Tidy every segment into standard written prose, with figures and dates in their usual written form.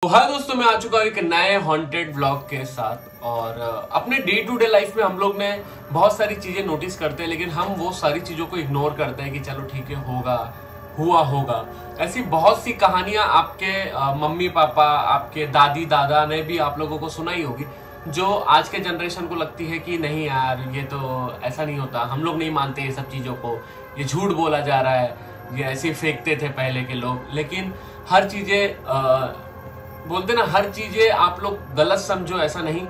तो हाय दोस्तों, मैं आ चुका हूँ एक नए हॉन्टेड व्लॉग के साथ। और अपने डे टू डे लाइफ में हम लोग ने बहुत सारी चीजें नोटिस करते हैं, लेकिन हम वो सारी चीजों को इग्नोर करते हैं कि चलो ठीक है, होगा, हुआ होगा। ऐसी बहुत सी कहानियां आपके मम्मी पापा, आपके दादी दादा ने भी आप लोगों को सुनाई होगी, जो आज के जनरेशन को लगती है कि नहीं यार, ये तो ऐसा नहीं होता, हम लोग नहीं मानते ये सब चीजों को, ये झूठ बोला जा रहा है, ये ऐसे फेंकते थे पहले के लोग। लेकिन हर चीजें बोलते ना, हर चीजें आप लोग गलत समझो, ऐसा नहीं,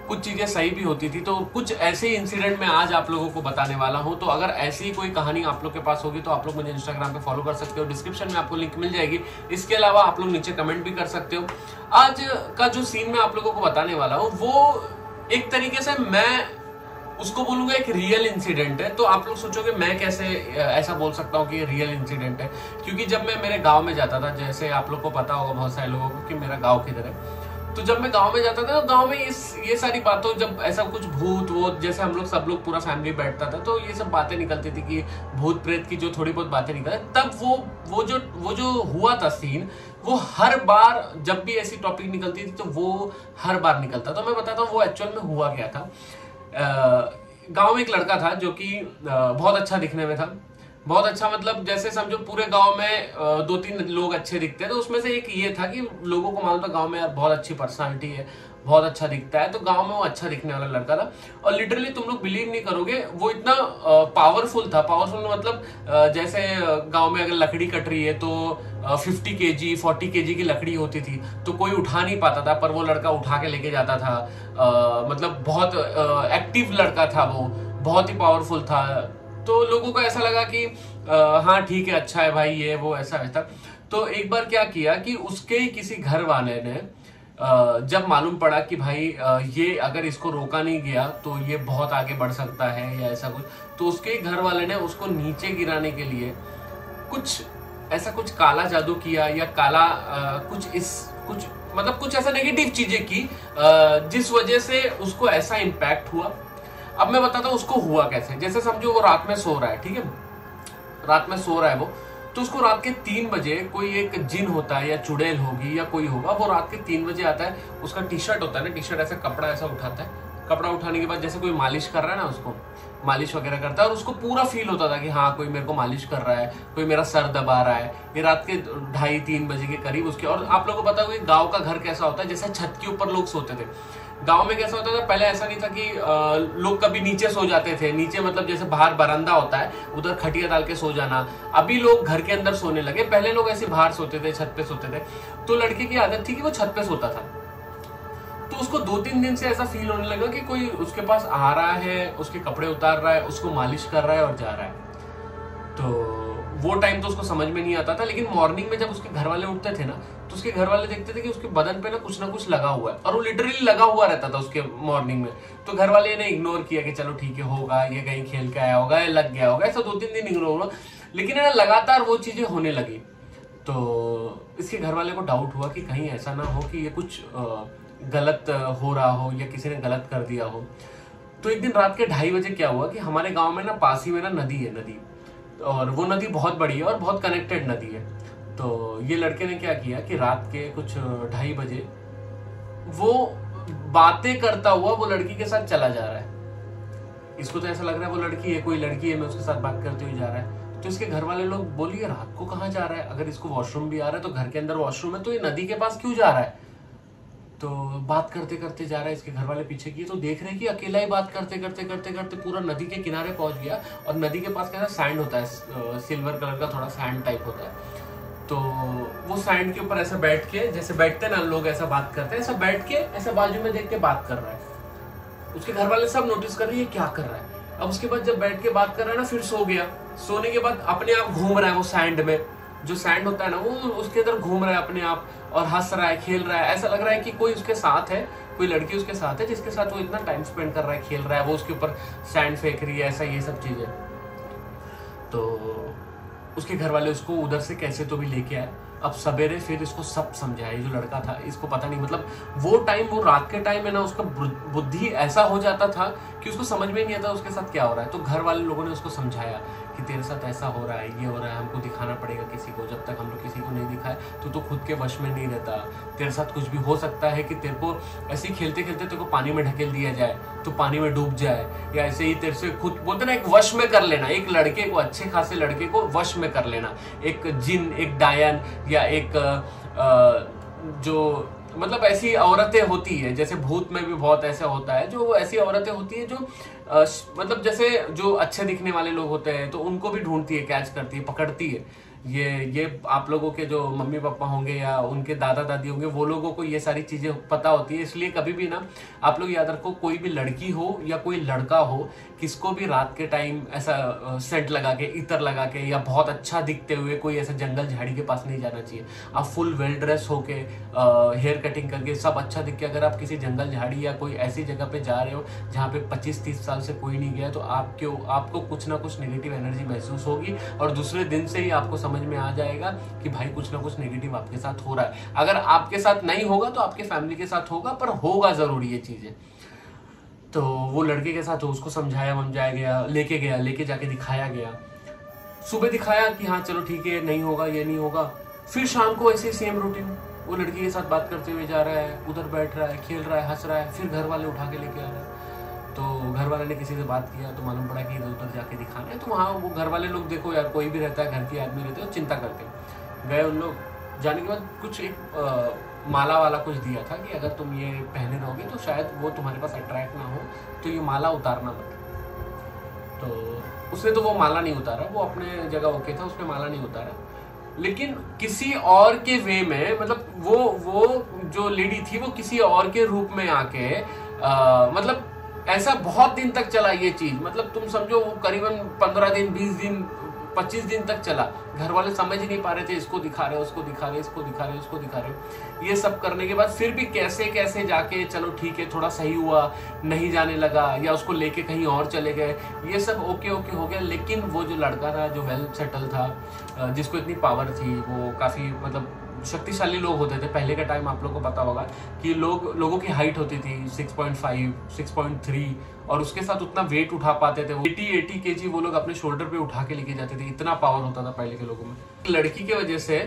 कुछ चीजें सही भी होती थी। तो कुछ ऐसे इंसिडेंट में आज आप लोगों को बताने वाला हूं। तो अगर ऐसी कोई कहानी आप लोग के पास होगी तो आप लोग मुझे इंस्टाग्राम पे फॉलो कर सकते हो, डिस्क्रिप्शन में आपको लिंक मिल जाएगी। इसके अलावा आप लोग नीचे कमेंट भी कर सकते हो। आज का जो सीन मैं आप लोगों को बताने वाला हूँ वो एक तरीके से मैं उसको बोलूंगा एक रियल इंसिडेंट है। तो आप लोग सोचोगे मैं कैसे ऐसा बोल सकता हूँ कि रियल इंसिडेंट है, क्योंकि जब मैं मेरे गांव में जाता था, जैसे आप लोग को पता होगा बहुत सारे लोगों को कि मेरा गांव किधर है, तो जब मैं गांव में जाता था तो गांव में ये सारी बातों, जब ऐसा कुछ भूत वूत, जैसे हम लोग सब लोग पूरा फैमिली बैठता था तो ये सब बातें निकलती थी कि भूत प्रेत की जो थोड़ी बहुत बातें निकलती, तब वो जो हुआ था सीन, वो हर बार जब भी ऐसी टॉपिक निकलती थी तो वो हर बार निकलता। तो मैं बताता हूँ वो एक्चुअल में हुआ क्या था। गांव में एक लड़का था जो कि बहुत अच्छा दिखने में था। बहुत अच्छा मतलब जैसे समझो पूरे गांव में दो तीन लोग अच्छे दिखते हैं, तो उसमें से एक ये था कि लोगों को मालूम था गांव में यार बहुत अच्छी पर्सनालिटी है, बहुत अच्छा दिखता है। तो गांव में वो अच्छा दिखने वाला लड़का था। और लिटरली तुम लोग बिलीव नहीं करोगे, वो इतना पावरफुल था। पावरफुल मतलब जैसे गांव में अगर लकड़ी कट रही है तो 50 केजी 40 केजी की लकड़ी होती थी, तो कोई उठा नहीं पाता था, पर वो लड़का उठा के लेके जाता था। मतलब बहुत एक्टिव लड़का था, वो बहुत ही पावरफुल था। तो लोगों को ऐसा लगा कि हाँ ठीक है, अच्छा है भाई, ये वो ऐसा वैसा। तो एक बार क्या किया कि उसके किसी घर वाले ने जब मालूम पड़ा कि भाई ये अगर इसको रोका नहीं गया तो ये बहुत आगे बढ़ सकता है या ऐसा कुछ, तो उसके घर वाले ने उसको नीचे गिराने के लिए कुछ काला जादू किया, या काला कुछ ऐसा नेगेटिव चीजें की, जिस वजह से उसको ऐसा इम्पैक्ट हुआ। अब मैं बताता हूँ उसको हुआ कैसे। जैसे समझो वो रात में सो रहा है, ठीक है, रात में सो रहा है वो, तो उसको रात के 3 बजे कोई एक जिन होता है या चुड़ैल होगी या कोई होगा, वो रात के 3 बजे आता है। उसका टी शर्ट होता है ना, टी शर्ट ऐसा कपड़ा ऐसा उठाता है, कपड़ा उठाने के बाद जैसे कोई मालिश कर रहा है ना, उसको मालिश वगैरह करता है, और उसको पूरा फील होता था कि हाँ कोई मेरे को मालिश कर रहा है, कोई मेरा सर दबा रहा है। ये रात के 2:30-3 बजे के करीब उसके। और आप लोगों को पता होगा गाँव का घर कैसा होता है, जैसे छत के ऊपर लोग सोते थे। गांव में कैसा होता था पहले, ऐसा नहीं था कि लोग कभी नीचे सो जाते थे। नीचे मतलब जैसे बाहर बरामदा होता है, उधर खटिया डाल के सो जाना। अभी लोग घर के अंदर सोने लगे, पहले लोग ऐसे बाहर सोते थे, छत पे सोते थे। तो लड़के की आदत थी कि वो छत पे सोता था। तो उसको 2-3 दिन से ऐसा फील होने लगा कि कोई उसके पास आ रहा है, उसके कपड़े उतार रहा है, उसको मालिश कर रहा है और जा रहा है। तो वो टाइम तो उसको समझ में नहीं आता था, लेकिन मॉर्निंग में जब उसके घर वाले उठते थे ना, तो उसके घर वाले देखते थे कि उसके बदन पे ना कुछ लगा हुआ है, और वो लिटरली लगा हुआ रहता था उसके मॉर्निंग में। तो घर वाले ने इग्नोर किया कि चलो ठीक है, होगा, ये कहीं खेल के आया होगा, ये लग गया होगा। ऐसा 2-3 दिन इग्नोर हुआ, लेकिन ना लगातार वो चीजें होने लगी। तो इसके घर वाले को डाउट हुआ कि कहीं ऐसा ना हो कि ये कुछ गलत हो रहा हो या किसी ने गलत कर दिया हो। तो एक दिन रात के 2:30 बजे क्या हुआ कि हमारे गाँव में ना पास ही में ना नदी है, नदी, और वो नदी बहुत बड़ी है और बहुत कनेक्टेड नदी है। तो ये लड़के ने क्या किया कि रात के कुछ 2:30 बजे वो बातें करता हुआ वो लड़की के साथ चला जा रहा है। इसको तो ऐसा लग रहा है वो लड़की है, कोई लड़की है, मैं उसके साथ बात करते हुए जा रहा है। तो इसके घर वाले लोग बोलिए रात को कहाँ जा रहा है, अगर इसको वॉशरूम भी आ रहा है तो घर के अंदर वॉशरूम है, तो ये नदी के पास क्यों जा रहा है। तो बात करते करते जा रहा है, इसके घर वाले पीछे किए तो देख रहे हैं कि अकेला ही बात करते करते करते करते पूरा नदी के किनारे पहुंच गया। और नदी के पास कैसा सैंड होता है, सिल्वर कलर का थोड़ा सैंड टाइप होता है। तो वो सैंड के ऊपर ऐसा बैठ के, जैसे बैठते ना लोग ऐसा बात करते हैं, ऐसा बैठ के ऐसा बाजू में देख के बात कर रहा है। उसके घर वाले सब नोटिस कर रहे हैं ये क्या कर रहा है। अब उसके बाद जब बैठ के बात कर रहा है ना, फिर सो गया। सोने के बाद अपने आप घूम रहा है वो सैंड में, जो सैंड होता है ना, वो उसके अंदर घूम रहा है अपने आप, और हंस रहा है, खेल रहा है। ऐसा लग रहा है कि कोई उसके साथ है, कोई लड़की उसके साथ है जिसके साथ वो इतना टाइम स्पेंड कर रहा है, खेल रहा है, वो उसके ऊपर सैंड फेंक रही है, ऐसा ये सब चीजें। तो उसके घर वाले उसको उधर से कैसे तो भी लेके आए। अब सवेरे फिर इसको सब समझाया, जो लड़का था इसको पता नहीं, मतलब वो टाइम, वो रात के टाइम है ना, उसका बुद्धि ऐसा हो जाता था कि उसको समझ में नहीं आता उसके साथ क्या हो रहा है। तो घर वाले लोगों ने उसको समझाया कि तेरे साथ ऐसा हो रहा है, ये हो रहा है, हमको दिखाना पड़ेगा किसी को, जब तक हम लोग किसी को नहीं दिखाए तो तू खुद के वश में नहीं रहता, तेरे साथ कुछ भी हो सकता है कि तेरे को ऐसे ही खेलते खेलते तेरे को पानी में ढकेल दिया जाए तो पानी में डूब जाए, या ऐसे ही तेरे से खुद बोलते ना एक वश में कर लेना, एक लड़के को, अच्छे खासे लड़के को वश में कर लेना, एक जिन, एक डायन या एक जो मतलब ऐसी औरतें होती है, जैसे भूत में भी बहुत ऐसा होता है, जो ऐसी औरतें होती है जो मतलब जैसे जो अच्छे दिखने वाले लोग होते हैं तो उनको भी ढूंढती है, कैच करती है, पकड़ती है। ये आप लोगों के जो मम्मी पापा होंगे या उनके दादा दादी होंगे वो लोगों को ये सारी चीजें पता होती है। इसलिए कभी भी ना आप लोग याद रखो, कोई भी लड़की हो या कोई लड़का हो, किसको भी रात के टाइम ऐसा सेंट लगा के, इतर लगा के या बहुत अच्छा दिखते हुए कोई ऐसा जंगल झाड़ी के पास नहीं जाना चाहिए। आप फुल वेल ड्रेस होके, हेयर कटिंग करके, सब अच्छा दिख के अगर आप किसी जंगल झाड़ी या कोई ऐसी जगह पे जा रहे हो जहाँ पे 25-30 साल से कोई नहीं गया, तो आपको कुछ ना कुछ नेगेटिव एनर्जी महसूस होगी और दूसरे दिन से ही आपको समझ में आ जाएगा कि भाई कुछ ना कुछ नेगेटिव आपके साथ हो रहा है। अगर आपके साथ नहीं होगा तो आपके फैमिली के साथ होगा, पर होगा जरूर ये चीजें। तो वो लड़के के साथ उसको समझाया गया, लेके जाके दिखाया गया। सुबह दिखाया कि हाँ चलो ठीक है, नहीं होगा, ये नहीं होगा। फिर शाम को ऐसे सेम रूटीन, वो लड़की के साथ बात करते हुए जा रहा है, उधर बैठ रहा है, खेल रहा है, हंस रहा है। फिर घर वाले उठा के लेके आ रहे हैं, तो घर वाले ने किसी से बात किया तो मालूम पड़ा कि इधर उधर जाके दिखाना है। तो वहाँ वो घर वाले लोग, देखो यार कोई भी रहता है, घर के आदमी रहते हैं, चिंता करते गए। उन लोग जाने के बाद कुछ एक माला वाला कुछ दिया था कि अगर तुम ये पहने रहोगे तो शायद वो तुम्हारे पास अट्रैक्ट ना हो, तो ये माला उतारना मत। तो उसने तो वो माला नहीं उतारा, वो अपने जगह ओके था, उसने माला नहीं उतारा। लेकिन किसी और के वे में, मतलब वो जो लेडी थी वो किसी और के रूप में आके मतलब ऐसा बहुत दिन तक चला ये चीज। मतलब तुम समझो वो करीबन 15 दिन, 20 दिन, 25 दिन तक चला। घर वाले समझ ही नहीं पा रहे थे, इसको दिखा रहे, उसको दिखा रहे, इसको दिखा रहे, उसको दिखा रहे। ये सब करने के बाद फिर भी कैसे कैसे जाके चलो ठीक है, थोड़ा सही हुआ, नहीं जाने लगा या उसको लेके कहीं और चले गए, ये सब ओके हो गया। लेकिन वो जो लड़का था, जो वेल सेटल था, जिसको इतनी पावर थी, वो काफी मतलब शक्तिशाली लोग होते थे पहले का टाइम। आप लोग को पता होगा कि लोगों की हाइट होती थी 6.5, 6.3 और उसके साथ उतना वेट उठा पाते थे। 80 kg वो लोग अपने शोल्डर पे उठा के लेके जाते थे, इतना पावर होता था पहले के लोगों में। लड़की की वजह से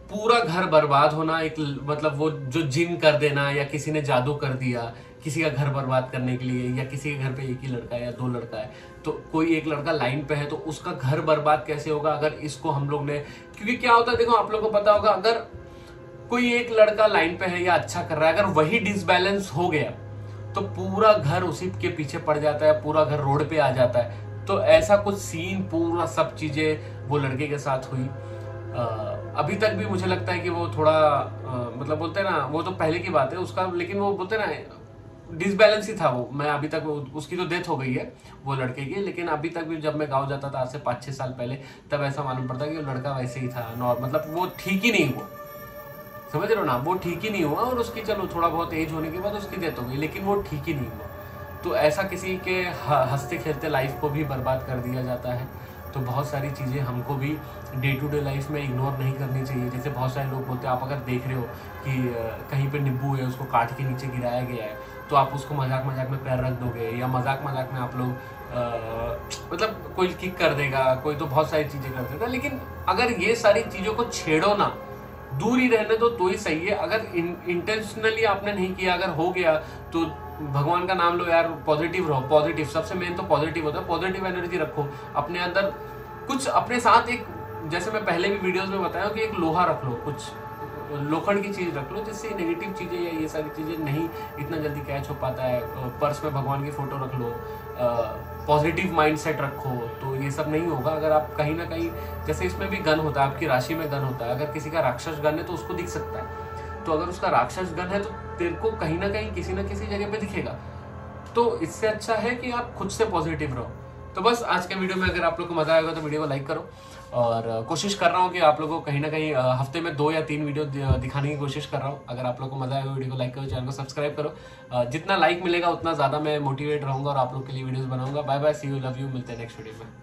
पूरा घर बर्बाद होना, एक मतलब वो जो जिन कर देना या किसी ने जादू कर दिया किसी का घर बर्बाद करने के लिए, या किसी के घर पे एक ही लड़का है या 2 लड़का है, तो कोई एक लड़का लाइन पे है तो उसका घर बर्बाद कैसे होगा अगर इसको हम लोग ने। क्योंकि क्या होता है, देखो आप लोगों को पता होगा, अगर कोई एक लड़का लाइन पे है या अच्छा कर रहा है, अगर वही डिसबैलेंस हो गया तो पूरा घर उसी के पीछे पड़ जाता है, पूरा घर रोड पे आ जाता है। तो ऐसा कुछ सीन, पूरा सब चीजें वो लड़के के साथ हुई। अभी तक भी मुझे लगता है कि वो थोड़ा मतलब बोलते हैं ना, वो तो पहले की बात है उसका, लेकिन वो बोलते हैं ना डिसबैलेंस ही था वो। मैं अभी तक, उसकी तो डेथ हो गई है वो लड़के की, लेकिन अभी तक भी जब मैं गांव जाता था आज से 5-6 साल पहले, तब ऐसा मालूम पड़ता कि वो लड़का वैसे ही था, मतलब वो ठीक ही नहीं हुआ, समझ रहे हो ना, वो ठीक ही नहीं हुआ। और उसकी चलो थोड़ा बहुत एज होने के बाद उसकी डेथ हो गई, लेकिन वो ठीक ही नहीं हुआ। तो ऐसा किसी के हंसते खेलते लाइफ को भी बर्बाद कर दिया जाता है। तो बहुत सारी चीज़ें हमको भी डे टू डे लाइफ में इग्नोर नहीं करनी चाहिए। जैसे बहुत सारे लोग बोलते हैं, आप अगर देख रहे हो कि कहीं पे नींबू है, उसको काट के नीचे गिराया गया है, तो आप उसको मजाक में पैर रख दोगे, या मजाक में आप लोग मतलब कोई किक कर देगा, कोई तो बहुत सारी चीज़ें कर देगा। लेकिन अगर ये सारी चीज़ों को छेड़ो ना, दूर ही रहने दो तो ही सही है। अगर इंटेंशनली आपने नहीं किया, अगर हो गया तो भगवान का नाम लो यार, पॉजिटिव रहो। पॉजिटिव सबसे मेन तो पॉजिटिव होता है, पॉजिटिव एनर्जी रखो अपने अंदर। कुछ अपने साथ एक, जैसे मैं पहले भी वीडियोस में बताया कि एक लोहा रख लो, कुछ लोखंड की चीज रख लो, जिससे नेगेटिव चीजें या ये सारी चीजें नहीं इतना जल्दी कैच हो पाता है। पर्स में भगवान की फोटो रख लो, पॉजिटिव माइंडसेट रखो, तो ये सब नहीं होगा। अगर आप कहीं ना कहीं, जैसे इसमें भी गन होता है, आपकी राशि में गन होता है, अगर किसी का राक्षस गन है तो उसको दिख सकता है, तो अगर उसका राक्षस गन है तो तेरे को कहीं ना कहीं किसी ना किसी जगह पे दिखेगा। तो इससे अच्छा है कि आप खुद से पॉजिटिव रहो। तो बस आज के वीडियो में अगर आप लोग को मजा आएगा तो वीडियो को लाइक करो, और कोशिश कर रहा हूँ कि आप लोगों को कहीं ना कहीं हफ्ते में 2 या 3 वीडियो दिखाने की कोशिश कर रहा हूँ। अगर आप लोगों को मजा आएगा वीडियो को लाइक करो, चैनल को सब्सक्राइब करो। जितना लाइक मिलेगा उतना ज़्यादा मैं मोटिवेट रहूँगा और आप लोग के लिए वीडियोस बनाऊंगा। Bye bye, see you, love you, मिलते हैं नेक्स्ट वीडियो में।